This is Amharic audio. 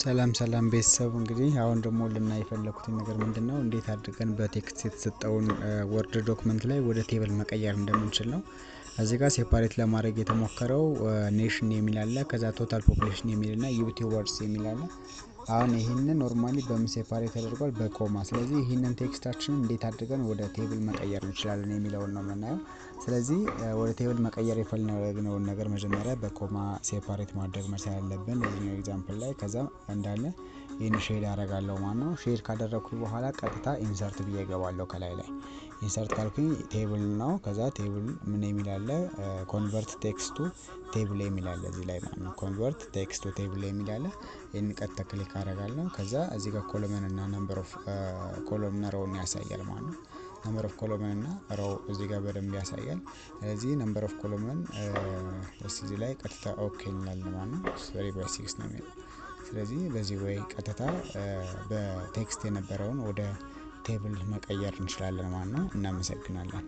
ሰላም ሰላም ቤተሰብ እንግዲህ አሁን ደግሞ ልናይ የፈለኩት ነገር ምንድነው እንዴት አድርገን በቴክስት የተሰጠውን ወርድ ዶክመንት ላይ ወደ ቴብል መቀየር እንደምንችል ነው። እዚህ ጋር ሴፓሬት ለማድረግ የተሞከረው ኔሽን የሚል አለ ከዛ ቶታል ፖፑሌሽን የሚልና ዩቲ ወርድስ የሚል አለ። አሁን ይሄንን ኖርማሊ በሴፓሬት ተደርጓል በኮማ ስለዚህ ይሄንን ቴክስታችንን እንዴት አድርገን ወደ ቴብል መቀየር እንችላለን የሚለውን ነው የምናየው። ስለዚህ ወደ ቴብል መቀየር የፈለግነውን ነገር መጀመሪያ በኮማ ሴፓሬት ማድረግ መቻል አለብን። ለዚህኛው ኤግዛምፕል ላይ ከዛ እንዳለ ይሄን ሼድ አደርጋለሁ ማለት ነው። ሼድ ካደረኩኝ በኋላ ቀጥታ ኢንሰርት ብዬ እገባለሁ ከላይ ላይ ኢንሰርት ካልኩኝ ቴብል ነው ከዛ ቴብል ምን የሚል አለ ኮንቨርት ቴክስት ቱ ቴብል የሚል አለ እዚህ ላይ ማለት ነው። ኮንቨርት ቴክስት ቱ ቴብል የሚል አለ ይሄን ቀጥታ ክሊክ አደርጋለሁ ከዛ እዚህ ጋር ኮለመን እና ነምበር ኦፍ ኮለመን ሮውን ያሳያል ማለት ነው። ነምበር ኦፍ ኮለመን እና ሮው እዚህ ጋር በደንብ ያሳያል። ስለዚህ ነምበር ኦፍ ኮለመን እዚህ ላይ ቀጥታ ኦኬ እንላለን ማለት ነው 3/6 ነው የሚለው። ስለዚህ በዚህ ወይ ቀጥታ በቴክስት የነበረውን ወደ ቴብል መቀየር እንችላለን ማለት ነው። እናመሰግናለን።